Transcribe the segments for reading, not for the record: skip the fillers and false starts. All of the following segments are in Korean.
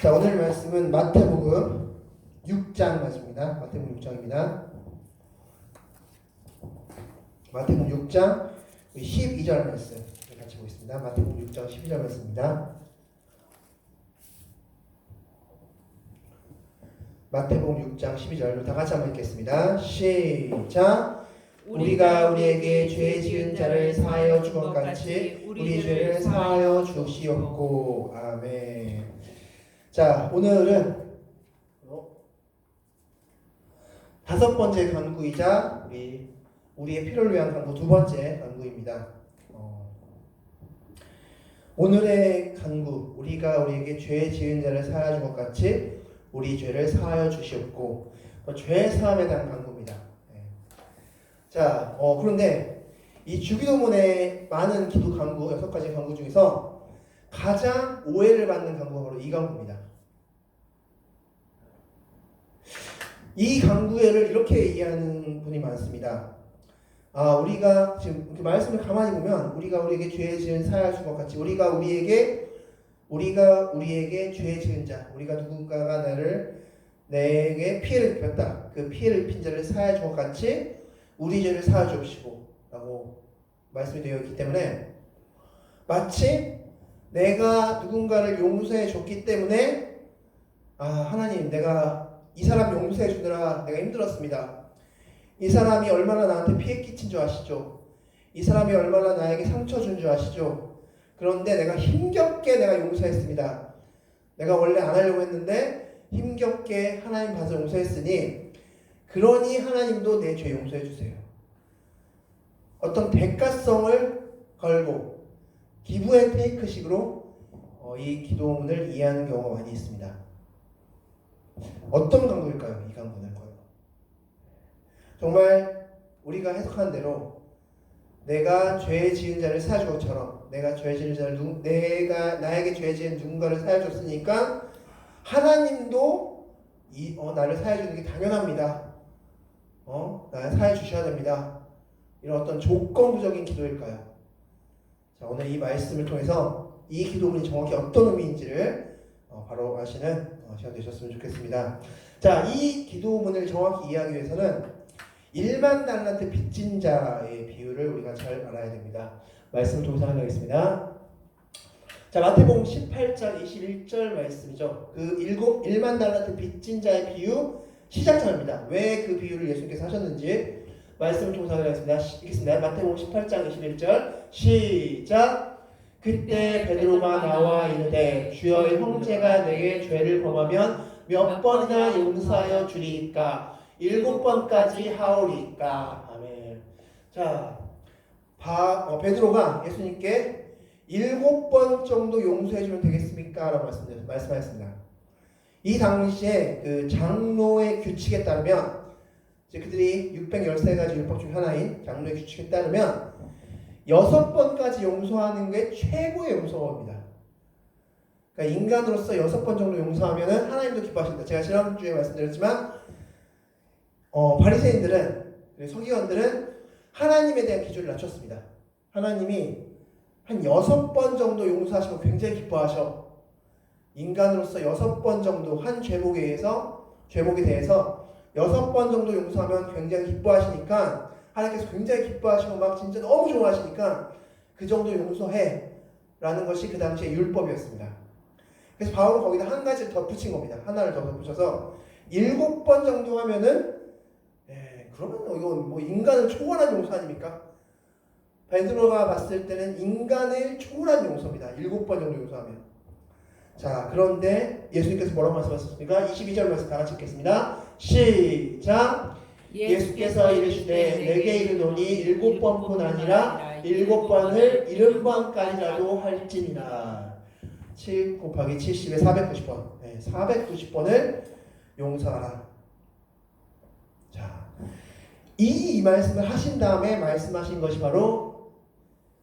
자, 오늘 말씀은 마태복음 6장 말씀입니다. 마태복음 6장입니다. 마태복음 6장 12절 말씀 같이 보겠습니다. 마태복음 6장 12절 말씀입니다. 마태복음 6장 12절 다 같이 한번 읽겠습니다. 시작. 우리가 우리에게 죄 지은 자를 사하여 준 것 같이 우리 죄를 사하여 주시옵고. 아멘. 자, 오늘은 다섯 번째 간구이자 우리의 필요를 위한 간구 두 번째 간구입니다. 오늘의 간구, 우리가 우리에게 죄 지은 자를 사하여 준 것 같이 우리 죄를 사하여 주시옵고. 죄 사함에 대한 간구입니다. 자, 그런데 이 주기도문의 많은 기도 간구, 6가지 간구 중에서 가장 오해를 받는 간구가 바로 이 간구입니다. 이 간구를 이렇게 이해하는 분이 많습니다. 우리가 지금 이렇게 말씀을 가만히 보면 우리가 우리에게 죄 지은 사하여 준 것 같이 우리가 우리에게 죄 지은 자, 우리가 누군가가 내게 피해를 입혔다. 그 피해를 입힌 자를 사하여 준 것 같이 우리 죄를 사하여 주시고 라고 말씀이 되어 있기 때문에 마치 내가 누군가를 용서해 줬기 때문에 하나님, 내가 이 사람 용서해 주느라 내가 힘들었습니다. 이 사람이 얼마나 나한테 피해 끼친 줄 아시죠? 이 사람이 얼마나 나에게 상처 준 줄 아시죠? 그런데 내가 힘겹게 내가 용서했습니다. 내가 원래 안 하려고 했는데 힘겹게 하나님 봐서 용서했으니 그러니 하나님도 내 죄 용서해 주세요. 어떤 대가성을 걸고 기브 앤 테이크식으로 이 기도문을 이해하는 경우가 많이 있습니다. 어떤 간구일까요? 이 간구는 정말 우리가 해석한 대로 내가 죄 지은 자를 사준 것처럼 내가 나에게 죄 지은 누군가를 사해줬으니까 하나님도 나를 사해주는 게 당연합니다. 나를 사해주셔야 됩니다. 이런 어떤 조건부적인 기도일까요? 자, 오늘 이 말씀을 통해서 이 기도문이 정확히 어떤 의미인지를 바로 아시는 시간 되셨으면 좋겠습니다. 자, 이 기도문을 정확히 이해하기 위해서는 1만 달란트 빚진 자의 비유를 우리가 잘 알아야 됩니다. 말씀을 통해서 하겠습니다. 자, 마태복음 18장 21절 말씀이죠. 그 1만 달란트 빚진 자의 비유 시작장입니다. 왜 그 비유를 예수님께서 하셨는지 말씀을 통해서 하겠습니다. 읽겠습니다. 마태복음 18장 21절 시작. 그때 베드로가 나와 이르되 주여, 형제가 내게 죄를 범하면 몇 번이나 용서하여 주리이까? 7번까지 하오리이까? 아멘. 자, 베드로가 예수님께 7번 정도 용서해주면 되겠습니까? 라고 말씀하셨습니다. 이 당시에 그 장로의 규칙에 따르면, 그들이 613가지 율법 중 하나인 장로의 규칙에 따르면 6번까지 용서하는 게 최고의 용서입니다. 그러니까 인간으로서 6번 정도 용서하면 하나님도 기뻐하신다. 제가 지난주에 말씀드렸지만 바리새인들은, 서기관들은 하나님에 대한 기준을 낮췄습니다. 하나님이 한 6번 정도 용서하시면 굉장히 기뻐하셔. 인간으로서 6번 정도 한 죄목에 대해서 6번 정도 용서하면 굉장히 기뻐하시니까 하나님께서 굉장히 기뻐하시고 막 진짜 너무 좋아하시니까 그 정도 용서해 라는 것이 그 당시의 율법이었습니다. 그래서 바울은 거기다 한 가지를 더 붙인 겁니다. 하나를 더 붙여서 7번 정도 하면은 그러면 이건 뭐 인간을 초월한 용서 아닙니까? 베드로가 봤을 때는 인간을 초월한 용서입니다. 7번 정도 용서하면. 자, 그런데 예수님께서 뭐라고 말씀하셨습니까? 22절 말씀 다 같이 읽겠습니다. 시작. 예수께서 이르시되 내게 이르노니 7번뿐 아니라 7번을 70번까지라도 할지니라. 7 곱하기 70에 490번. 490번을 용서하라. 자, 이 말씀을 하신 다음에 말씀하신 것이 바로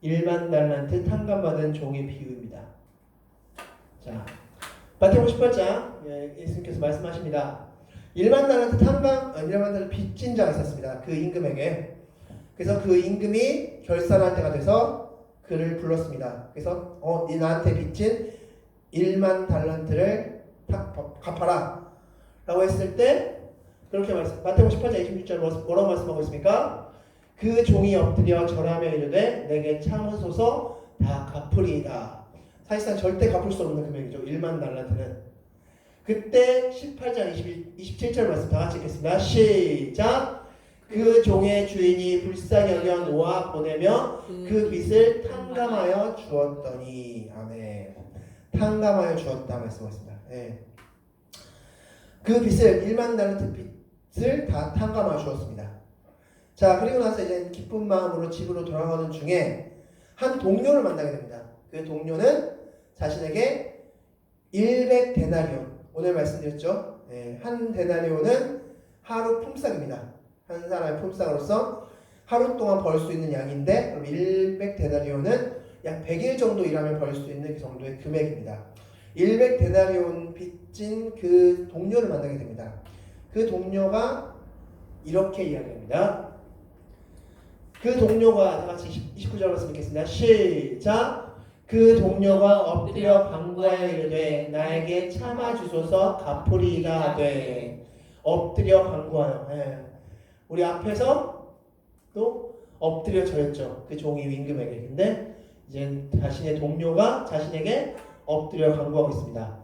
1만 달란트 탕감받은 종의 비유입니다. 자, 마태복음 18장 예수님께서 말씀하십니다. 1만 달란트 1만 달란트 빚진 자가 있었습니다. 그 임금에게. 그래서 그 임금이 결산할 때가 돼서 그를 불렀습니다. 그래서 나한테 빚진 1만 달란트를 갚아라 라고 했을 때 그렇게 마태복음 18장 26절 뭐라고 말씀하고 있습니까? 그 종이 엎드려 절하며 이르되 내게 참으소서 다 갚으리이다. 사실상 절대 갚을 수 없는 금액이죠. 1만 달란트는. 그때 18장 27절 말씀 다 같이 읽겠습니다. 시작. 그 종의 주인이 불쌍히 여겨 놓아 보내며 그 빚을 탕감하여 주었더니. 아멘. 탕감하여 주었다 말씀하셨습니다. 네. 그 빚을 1만 달란트 빚을 다 탕감하여 주었습니다. 자, 그리고 나서 이제 기쁜 마음으로 집으로 돌아가는 중에 한 동료를 만나게 됩니다. 그 동료는 자신에게 100데나리온, 오늘 말씀드렸죠. 네, 한 데나리온은 하루 품삯입니다. 한 사람의 품삯으로서 하루 동안 벌 수 있는 양인데, 그럼 100데나리온은 약 100일 정도 일하면 벌 수 있는 그 정도의 금액입니다. 100데나리온 빚진 그 동료를 만나게 됩니다. 그 동료가 이렇게 이야기합니다. 그 동료가 다 같이 29절 말씀 읽겠습니다. 시작. 그 동료가 엎드려 간구하여 이르되 나에게 참아 주소서 갚으리이다 하되. 엎드려 간구하여. 예. 우리 앞에서 또 엎드려 절했죠. 그 종이 임금에게. 근데 이제 자신의 동료가 자신에게 엎드려 간구하고 있습니다.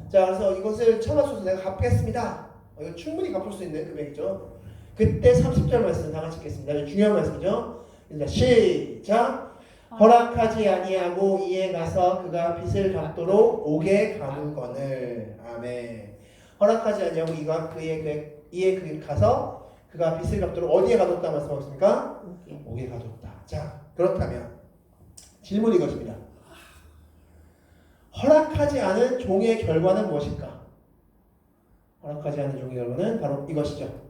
자, 그래서 이것을 참아 주소서 내가 갚겠습니다. 이거 충분히 갚을 수 있는 금액이죠. 그때 30절 말씀 다 같이 읽겠습니다. 중요한 말씀이죠. 시작. 허락하지 아니하고 이에 가서 그가 빚을 갚도록 옥에 가두거늘. 아멘. 허락하지 아니하고 이에 가서 그가 빚을 갚도록 어디에 가뒀다 말씀하셨습니까? 옥에 가뒀다. 자, 그렇다면 질문이 이것입니다. 허락하지 않은 종의 결과는 무엇일까? 허락하지 않은 종의 결과는 바로 이것이죠.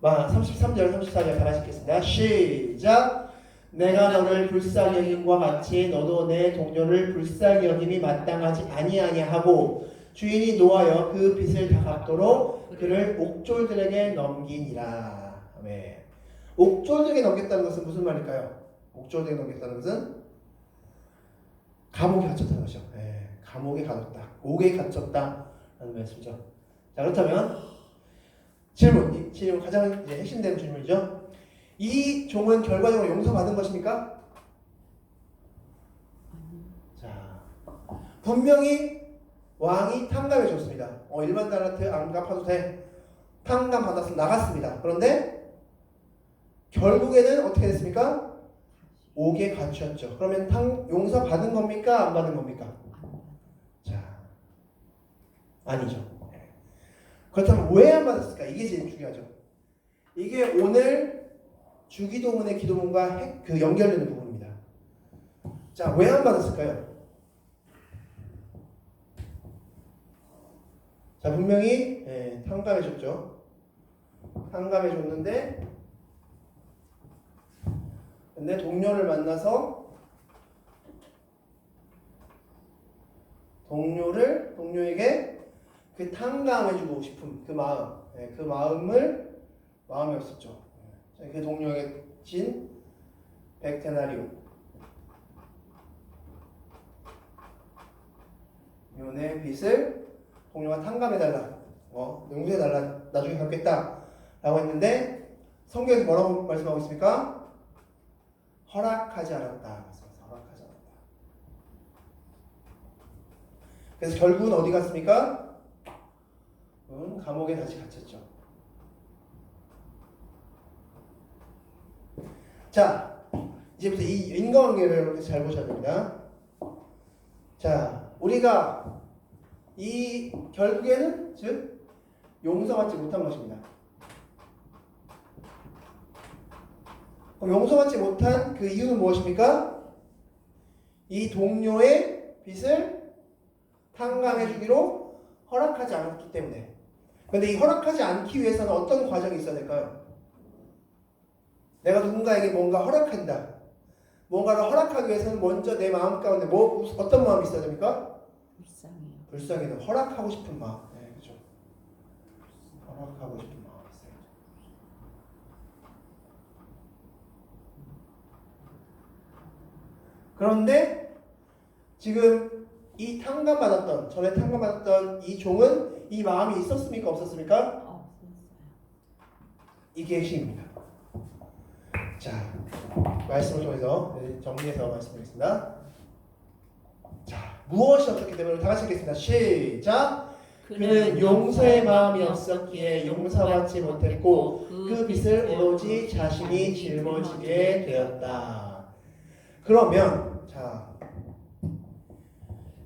33절 34절 다 같이 읽겠습니다. 시작. 내가 너를 불쌍히 여김과 같이 너도 내 동료를 불쌍히 여김이 마땅하지 아니하고 주인이 노하여 그 빚을 다 갚도록 그를 옥졸들에게 넘기니라. 아멘. 옥졸들에게 넘겼다는 것은 무슨 말일까요? 옥졸들에게 넘겼다는 것은 감옥에 갇혔다는 것이죠. 감옥에 갇혔다. 옥에 갇혔다 라는 말씀이죠. 자, 그렇다면 질문 가장 이제 핵심되는 질문이죠. 이 종은 결과적으로 용서받은 것입니까? 자, 분명히 왕이 탕감해 줬습니다. 1만 달란트 안 갚아도 돼. 탕감 받았으면 나갔습니다. 그런데 결국에는 어떻게 됐습니까? 옥에 갇혔죠. 그러면 용서받은 겁니까? 안 받은 겁니까? 자, 아니죠. 그렇다면 왜 안 받았을까? 이게 제일 중요하죠. 이게 오늘 주기도문의 기도문과 그 연결되는 부분입니다. 자, 왜 안 받았을까요? 자, 분명히 탕감해줬죠. 탕감해줬는데 근데 동료를 만나서 동료에게 그 탕감해주고 싶은 그 마음이 없었죠. 그 동료에게 진 100데나리온 요의 빚을 동료가 탕감해달라, 용서해달라, 나중에 갚겠다 라고 했는데 성경에서 뭐라고 말씀하고 있습니까? 허락하지 않았다. 허락하지 않았다. 그래서 결국은 어디 갔습니까? 감옥에 다시 갇혔죠. 자, 이제부터 이 인과관계를 여러분들 잘 보셔야 됩니다. 자, 우리가 이 결국에는 즉 용서받지 못한 것입니다. 그럼 용서받지 못한 그 이유는 무엇입니까? 이 동료의 빚을 탕감해 주기로 허락하지 않았기 때문에. 그런데 이 허락하지 않기 위해서는 어떤 과정이 있어야 될까요? 내가 누군가에게 뭔가 허락한다. 뭔가를 허락하기 위해서는 먼저 내 마음 가운데 어떤 마음이 있어야 됩니까? 불쌍해요. 허락하고 싶은 마음. 네, 그렇죠. 허락하고 싶은 마음이 있어요. 그런데 지금 이 탕감받았던 전에 탕감받았던 이 종은 이 마음이 있었습니까? 없었습니까? 없었어요. 이게 핵심입니다. 자, 말씀을 통해서 정리해서 말씀드리겠습니다. 자, 무엇이 없었기 때문에 다 같이 읽겠습니다. 시작! 그는 용서의 마음이 없었기에 용서받지 못했고 그 빚을 오로지 자신이 짊어지게 되었다. 그러면 자,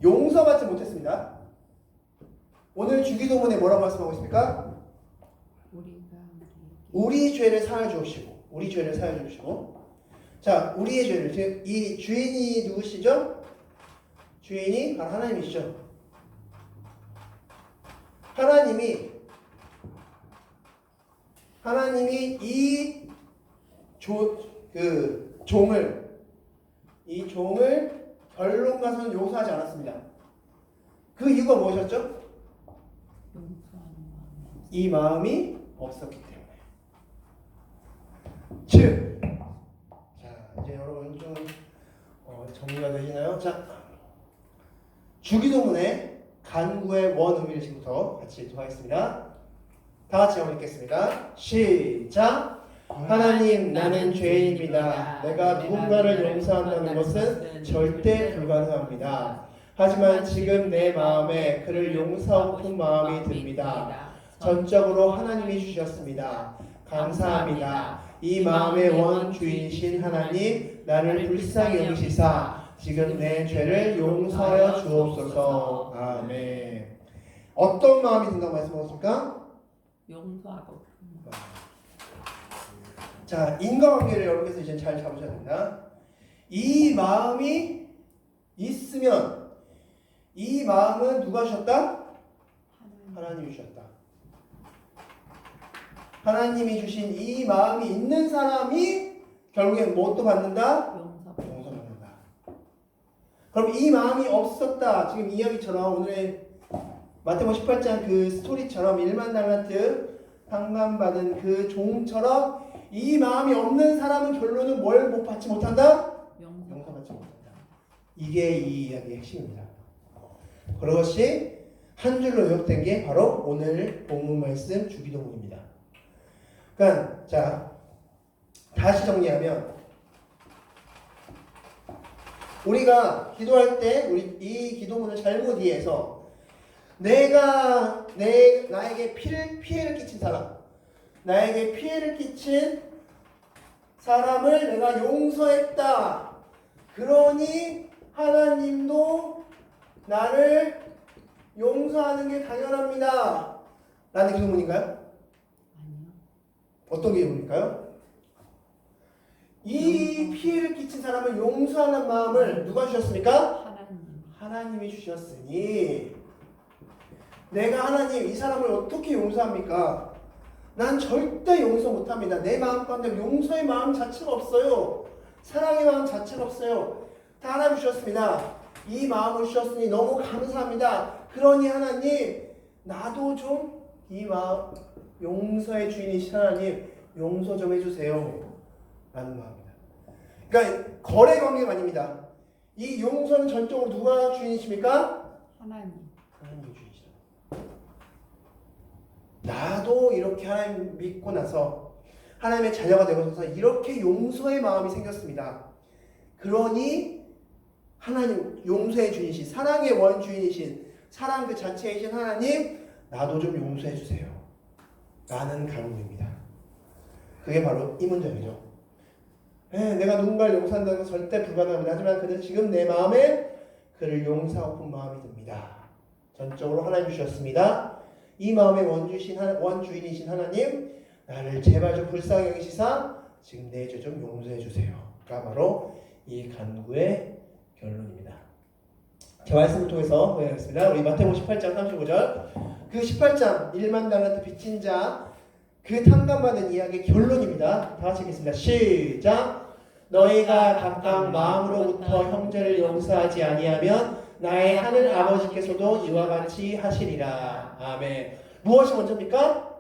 용서받지 못했습니다. 오늘 주기도문에 뭐라고 말씀하고 있습니까? 우리 죄를 사여 주시고, 우리 죄를 사여 주시고. 자, 우리의 죄를, 즉 이 주인이 누구시죠? 주인이 바로 하나님이시죠. 하나님이 이 종을 결론 가서는 용서하지 않았습니다. 그 이유가 무엇이었죠? 이 마음이 없었기 때문에. 즉, 자 이제 여러분 좀 정리가 되시나요? 자, 주기도문의 간구의 원 의미를 지금부터 같이 읽도록하겠습니다. 다 같이 한번 읽겠습니다. 시작. 하나님, 나는 죄인입니다. 내가 누군가를 용서한다는 것은 절대 불가능합니다. 하지만 지금 내 마음에 그를 용서하고픈 마음이 듭니다. 전적으로 하나님이 주셨습니다. 감사합니다. 이 마음의 원 주인이신 하나님, 나를 불쌍히 여기시사 지금 내 죄를 용서하여 주옵소서. 아멘. 어떤 마음이 든다고 말씀하셨습니까? 용서하고. 자, 인과관계를 여러분께서 이제 잘 잡으셔야 됩니다. 이 마음이 있으면 이 마음은 누가 주셨다? 하나님이 주셨다. 하나님이 주신 이 마음이 있는 사람이 결국엔 무엇도 받는다? 용서받는다. 그럼 이 마음이 없었다. 지금 이야기처럼 오늘의 마태복음 18장 그 스토리처럼 1만 달란트 탕감받은 그 종처럼 이 마음이 없는 사람은 결론은 뭘 못 받지 못한다? 용서받지 못한다. 이게 이 이야기의 핵심입니다. 그것이 한 줄로 요약된 게 바로 오늘 본문 말씀 주기도문입니다. 그러니까 자, 다시 정리하면 우리가 기도할 때 우리 이 기도문을 잘못 이해해서 나에게 피해를 끼친 사람, 나에게 피해를 끼친 사람을 내가 용서했다. 그러니 하나님도 나를 용서하는 게 당연합니다. 라는 기도문인가요? 아니요. 어떤 기도문일까요? 이 피해를 끼친 사람을 용서하는 마음을 누가 주셨습니까? 하나님이 주셨으니 내가 하나님 이 사람을 어떻게 용서합니까? 난 절대 용서 못합니다. 내 마음 가운데 용서의 마음 자체가 없어요. 사랑의 마음 자체가 없어요. 다 하나님 주셨습니다. 이 마음을 주셨으니 너무 감사합니다. 그러니 하나님 나도 좀 이 마음 용서의 주인이신 하나님 용서 좀 해주세요. 라는 마음입니다. 그러니까 거래 관계가 아닙니다. 이 용서는 전적으로 누가 주인이십니까? 하나님이 주인이시다. 나도 이렇게 하나님 믿고 나서 하나님의 자녀가 되고 나서 이렇게 용서의 마음이 생겼습니다. 그러니 하나님 용서의 주인이신 사랑의 원주인이신 사랑 그 자체이신 하나님 나도 좀 용서해 주세요. 라는 간구입니다. 그게 바로 이 문장이죠. 내가 누군가를 용서한다는 건 절대 불가능합니다. 하지만 그는 지금 내 마음에 그를 용서하고픈 마음이 듭니다. 전적으로 하나님 주셨습니다. 이 마음의 원주인이신 하나님 나를 제발 좀 불쌍히 여기시사 지금 내 죄 좀 용서해 주세요가 바로 이 간구의 결론입니다. 제 말씀을 통해서 보여드리겠습니다. 우리 마태복음 18장 35절 그 18장 1만 달란트 빚진 자 그 탕감받은 이야기의 결론입니다. 다 같이 읽겠습니다. 시작. 너희가 각각 마음으로부터 형제를 용서하지 아니하면 나의 하늘 아버지께서도 이와 같이 하시리라. 아멘. 무엇이 먼저입니까?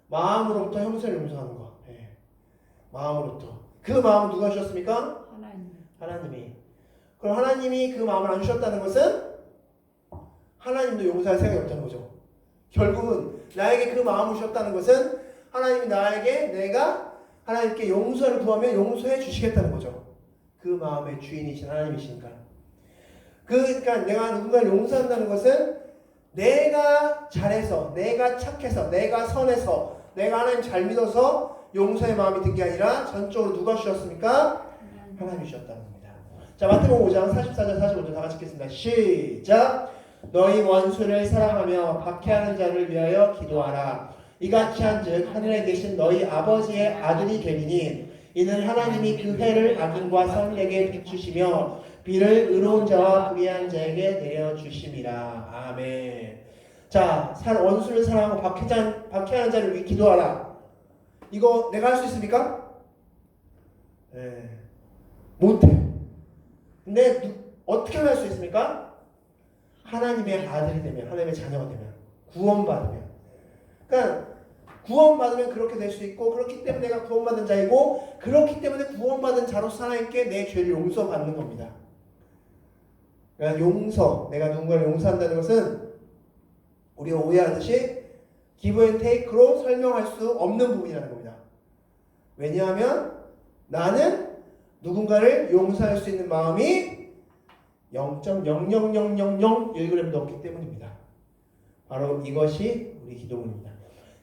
마음으로부터 형제를 용서하는 것. 네. 마음으로부터. 그 마음은 누가 주셨습니까? 하나님이. 그럼 하나님이 그 마음을 안 주셨다는 것은 하나님도 용서할 생각이 없다는 거죠. 결국은 나에게 그 마음을 주셨다는 것은 하나님이 나에게 내가 하나님께 용서를 구하면 용서해 주시겠다는 거죠. 그 마음의 주인이신 하나님이시니까. 그러니까 내가 누군가를 용서한다는 것은 내가 잘해서, 내가 착해서, 내가 선해서, 내가 하나님 잘 믿어서 용서의 마음이 든 게 아니라 전적으로 누가 주셨습니까? 하나님이 주셨다는 겁니다. 자, 마태복음 5장 44절 45절 다 같이 읽겠습니다. 시작! 너희 원수를 사랑하며 박해하는 자를 위하여 기도하라. 이같이 한즉 하늘에 계신 너희 아버지의 아들이 되리니 이는 하나님이 그 해를 악인과 선에게 비추시며 비를 의로운 자와 불의한 자에게 내려주심이라. 아멘. 자, 원수를 사랑하고 박해하는 자를 위해 기도하라. 이거 내가 할 수 있습니까? 네. 못해. 근데 어떻게 할 수 있습니까? 하나님의 아들이 되면, 하나님의 자녀가 되면, 구원받으면. 그러니까 구원받으면 그렇게 될 수 있고, 그렇기 때문에 내가 구원받은 자이고, 그렇기 때문에 구원받은 자로서 하나님께 내 죄를 용서받는 겁니다. 그러니까 용서, 내가 누군가를 용서한다는 것은 우리가 오해하듯이 give and take로 설명할 수 없는 부분이라는 겁니다. 왜냐하면 나는 누군가를 용서할 수 있는 마음이 0.0000001g도 없기 때문입니다. 바로 이것이 우리 기도문입니다.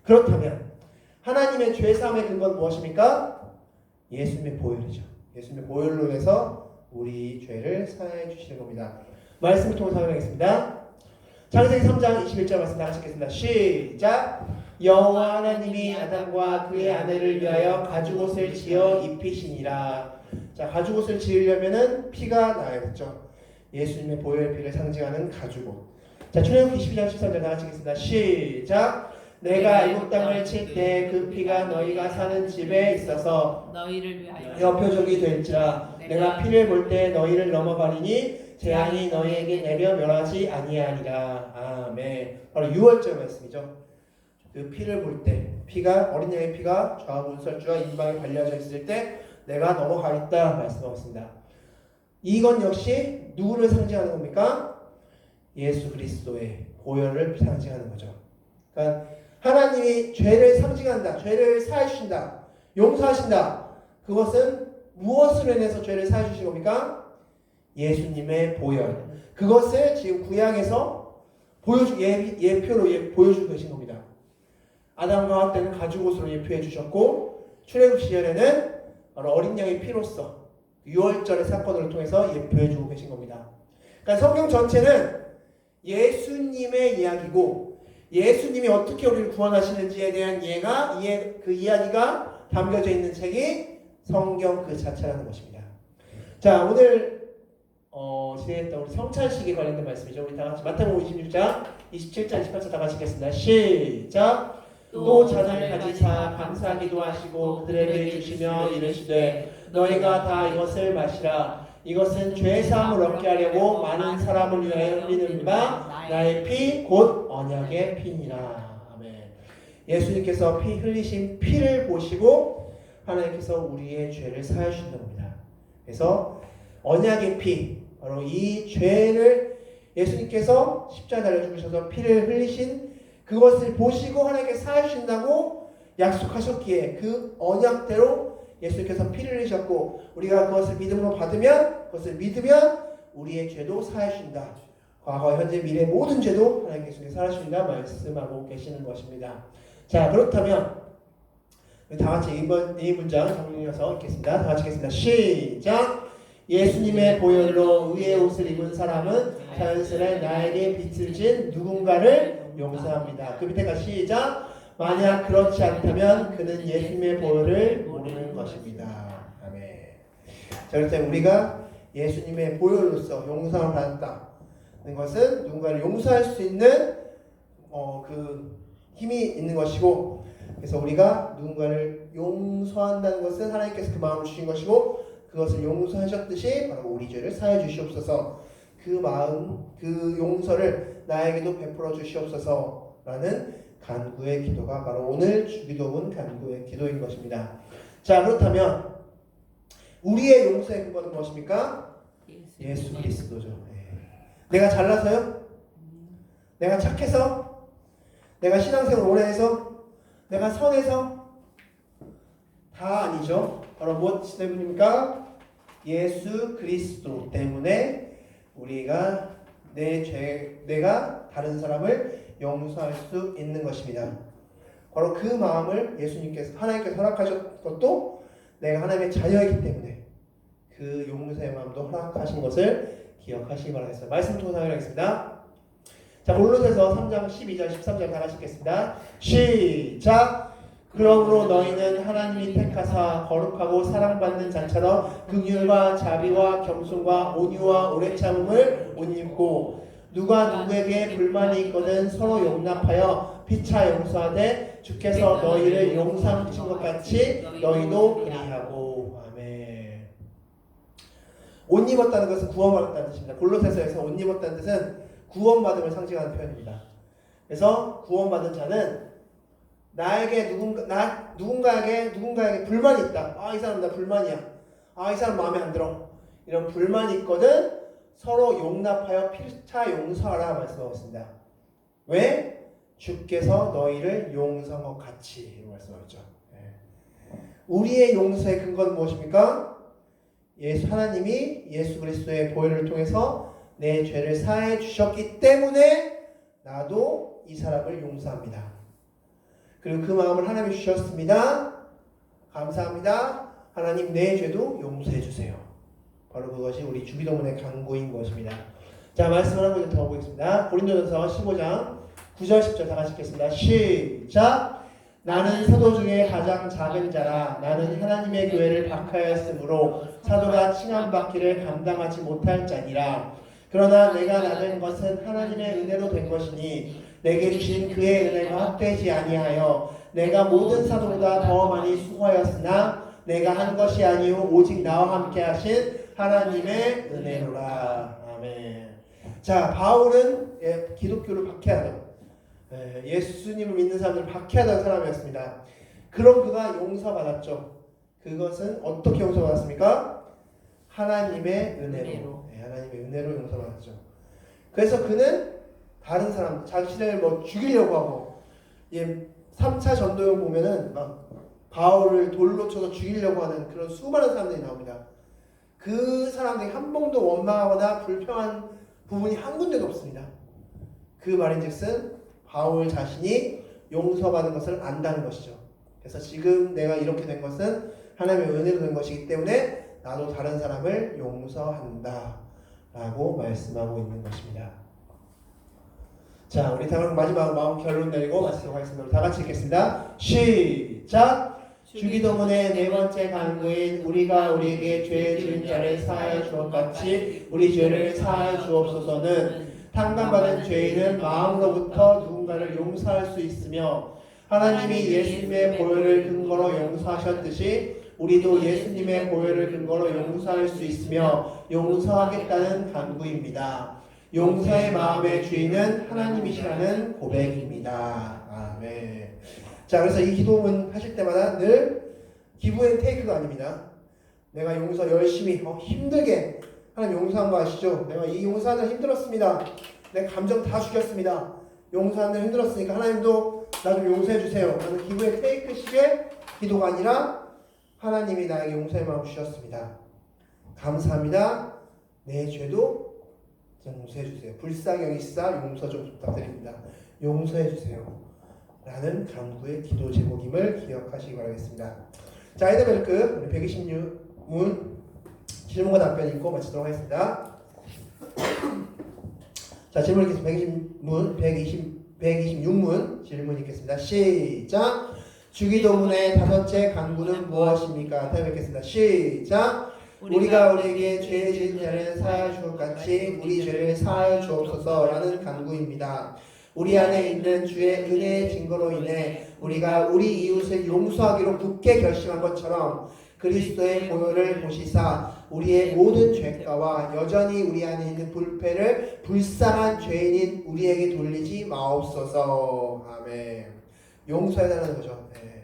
그렇다면 하나님의 죄사함의 근거는 무엇입니까? 예수님의 보혈이죠. 예수님의 보혈로 인해서 우리 죄를 사하여 주시는 겁니다. 말씀을 통해서 확인하겠습니다. 창세기 3장 21절 말씀 다 같이 읽겠습니다. 시작! 여호와 하나님이 아담과 그의 아내를 위하여 가죽옷을 지어 입히시니라. 자, 가죽옷을 지으려면은 피가 나야겠죠. 예수님의 보혈의 피를 상징하는 가죽옷. 자, 출애굽기 22장 13절 다 같이 읽겠습니다. 시작! 내가 애굽 땅을 칠 때 그 피가 너희가 사는 집에 있어서 너희를 위하여 표적이 될지라. 내가 피를 볼 때 너희를 넘어가리니 재앙이 너희에게 내려 멸하지 아니하리라. 아멘. 바로 6월절 말씀이죠. 그 피를 볼 때, 피가 어린 양의 피가 좌우 문설주와 임방에 발려져 있을 때 내가 넘어가겠다 말씀하고 있습니다. 이건 역시 누구를 상징하는 겁니까? 예수 그리스도의 보혈을 상징하는 거죠. 그러니까 하나님이 죄를 상징한다, 죄를 사해 주신다, 용서하신다. 그것은 무엇으로 인해서 죄를 사해 주신 겁니까? 예수님의 보혈. 그것을 지금 구약에서 예표로 보여주고 계신 겁니다. 아담과 하와 때는 가죽옷으로 예표해 주셨고, 출애굽 시절에는 바로 어린 양의 피로써 유월절의 사건을 통해서 예표해 주고 계신 겁니다. 그러니까 성경 전체는 예수님의 이야기고, 예수님이 어떻게 우리를 구원하시는지에 대한 그 이야기가 담겨져 있는 책이 성경 그 자체라는 것입니다. 자, 오늘 진행했던 우리 성찬식에 관련된 말씀이죠. 우리 다 같이 마태복음 26장 27절 28절 다 같이 읽겠습니다. 시작! 또 잔을 가지사 감사기도 하시고 그들에게 주시며 이르시되 너희가 다 이것을 마시라. 이것은 죄사함을 얻게 하려고 많은 사람을 위하여 흘리는 바 나의 피 곧 언약의 피니라. 아멘. 예수님께서 흘리신 피를 보시고 하나님께서 우리의 죄를 사하여 주신다는 겁니다. 그래서 언약의 피, 바로 이 죄를 예수님께서 십자가에 죽으셔서 피를 흘리신 그것을 보시고 하나님께 사하여 주신다고 약속하셨기에 그 언약대로 예수님께서 피를 흘리셨고, 우리가 그것을 믿음으로 받으면, 그것을 믿으면 우리의 죄도 사하여 주신다. 과거, 현재, 미래 모든 죄도 하나님께 사하여 주신다 말씀하고 계시는 것입니다. 자, 그렇다면 다 같이 이 문장 정리해서 읽겠습니다. 다 같이 읽겠습니다. 시작! 예수님의 보혈로 의의 옷을 입은 사람은 자연스레 나에게 빛을 진 누군가를 용서합니다. 그 밑에가 시작! 만약 그렇지 않다면 그는 예수님의 보혈을 모르는 것입니다. 아멘. 자, 그렇다면 우리가 예수님의 보혈로서 용서를 받았다는 것은 누군가를 용서할 수 있는 그 힘이 있는 것이고, 그래서 우리가 누군가를 용서한다는 것은 하나님께서 그 마음을 주신 것이고, 그것을 용서하셨듯이 바로 우리 죄를 사해 주시옵소서. 그 마음, 그 용서를 나에게도 베풀어 주시옵소서라는 간구의 기도가 바로 오늘 주기도문 간구의 기도인 것입니다. 자, 그렇다면 우리의 용서의 근거는 무엇입니까? 예수 그리스도죠. 네. 내가 잘나서요? 내가 착해서? 내가 신앙생활 오래 해서? 내가 선해서? 다 아니죠. 바로 무엇 때문입니까? 예수 그리스도 때문에 우리가 내가 다른 사람을 용서할 수 있는 것입니다. 바로 그 마음을 하나님께서 허락하셨던 것도 내가 하나님의 자녀이기 때문에 그 용서의 마음도 허락하신 것을 기억하시기 바라겠습니다. 말씀 통해서 하겠습니다. 자, 골로새서 3장 12절 13절 다 같이 읽겠습니다. 시작. 그러므로 너희는 하나님이 택하사 거룩하고 사랑받는 자처럼 긍휼과 자비와 겸손과 온유와 오래 참음을 옷 입고 누가 누구에게 불만이 있거든 서로 용납하여 피차 용서하되 주께서 너희를 용서하신 것 같이 너희도 그리하고. 아멘. 옷 입었다는 것은 구원받았다는 뜻입니다. 골로새서에서 옷 입었다는 뜻은 구원받음을 상징하는 표현입니다. 그래서 구원받은 자는 나에게 누군가에게 불만이 있다. 아, 이 사람 나 불만이야. 아, 이 사람 마음에 안 들어. 이런 불만이 있거든 서로 용납하여 피차 용서하라 말씀하고 있습니다. 왜? 주께서 너희를 용서한 것 같이 말씀하셨죠. 우리의 용서의 근거는 무엇입니까? 하나님이 예수 그리스도의 보혈을 통해서 내 죄를 사해 주셨기 때문에 나도 이 사람을 용서합니다. 그리고 그 마음을 하나님이 주셨습니다. 감사합니다. 하나님 내 죄도 용서해 주세요. 바로 그것이 우리 주기도문의 간구인 것입니다. 자, 말씀을 한 번 더 보겠습니다. 고린도전서 15장 9절 10절 다 같이 읽겠습니다. 시작. 나는 사도 중에 가장 작은 자라. 나는 하나님의 교회를 박하였으므로 사도가 칭함받기를 감당하지 못할 자니라. 그러나 내가 나는 것은 하나님의 은혜로 된 것이니 내게 주신 그의 은혜가 헛되지 아니하여 내가 모든 사도보다 더 많이 수고하였으나 내가 한 것이 아니오 오직 나와 함께 하신 하나님의 은혜로라. 아멘. 자, 바울은 기독교를 박해하던 예수님을 믿는 사람들을 박해하던 사람이었습니다. 그럼 그가 용서받았죠. 그것은 어떻게 용서받았습니까? 하나님의 은혜로. 하나님의 은혜로 용서받았죠. 그래서 그는 다른 사람, 자신을 죽이려고 하고 3차 전도행 보면은 막 바울을 돌로 쳐서 죽이려고 하는 그런 수많은 사람들이 나옵니다. 그 사람들이 한 번도 원망하거나 불평한 부분이 한 군데도 없습니다. 그 말인즉슨 바울 자신이 용서받은 것을 안다는 것이죠. 그래서 지금 내가 이렇게 된 것은 하나님의 은혜로 된 것이기 때문에 나도 다른 사람을 용서한다 라고 말씀하고 있는 것입니다. 자, 우리 다음 마지막 마음 결론 내리고 마치도록 하겠습니다. 다 같이 읽겠습니다. 시작. 주기도문의 네 번째 간구인 우리가 우리에게 죄 지은 자를 사하여 주었같이 우리 죄를 사하여 주옵소서는 탕감받은 죄인은 마음으로부터 누군가를 용서할 수 있으며 하나님이 예수님의 보혈을 근거로 용서하셨듯이 우리도 예수님의 보혈을 근거로 용서할 수 있으며 용서하겠다는 간구입니다. 용서의 마음의 주인은 하나님이시라는 고백입니다. 아멘. 자, 그래서 이 기도문 하실 때마다 늘 기브 앤 테이크가 아닙니다. 내가 용서 열심히 힘들게 하나님 용서한 거 아시죠? 내가 이 용서하는 데 힘들었습니다. 내 감정 다 죽였습니다. 용서하는 데 힘들었으니까 하나님도 나 좀 용서해 주세요. 나는 기브 앤 테이크식의 기도가 아니라 하나님이 나에게 용서의 마음 주셨습니다. 감사합니다. 내 죄도 용서해 주세요. 불쌍히 여기사 용서 좀 부탁드립니다. 용서해 주세요. 라는 간구의 기도 제목임을 기억하시기 바라겠습니다. 자, 아이드벨크 우리 126문 질문과 답변 읽고 마치도록 하겠습니다. 자, 질문 읽겠습니다. 126문 질문 읽겠습니다. 시작. 주기도문의 다섯째 간구는 무엇입니까? 다시 읽겠습니다. 시작. 우리가 우리에게 죄 지은 자를 사하여 주것 같이 우리 죄를 사하여 주옵소서라는 간구입니다. 우리 안에 있는 주의 은혜의 증거로 인해 우리가 우리 이웃을 용서하기로 굳게 결심한 것처럼 그리스도의 보혈을 보시사 우리의 모든 죄가와 여전히 우리 안에 있는 불패를 불쌍한 죄인인 우리에게 돌리지 마옵소서. 아멘. 용서해달라는 거죠. 네.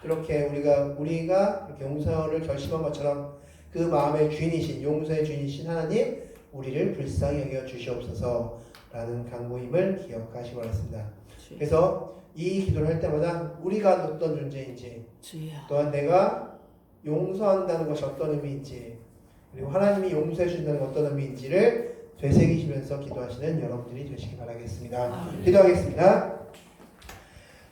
그렇게 우리가 그렇게 용서를 결심한 것처럼 그 마음의 주인이신 용서의 주인이신 하나님 우리를 불쌍히 여겨 주시옵소서. 라는 강구임을 기억하시기 바랍니다. 주여. 그래서 이 기도를 할 때마다 우리가 어떤 존재인지, 주여. 또한 내가 용서한다는 것이 어떤 의미인지, 그리고 하나님이 용서해 준다는 어떤 의미인지를 되새기시면서 기도하시는 여러분들이 되시기 바라겠습니다. 아멘. 기도하겠습니다.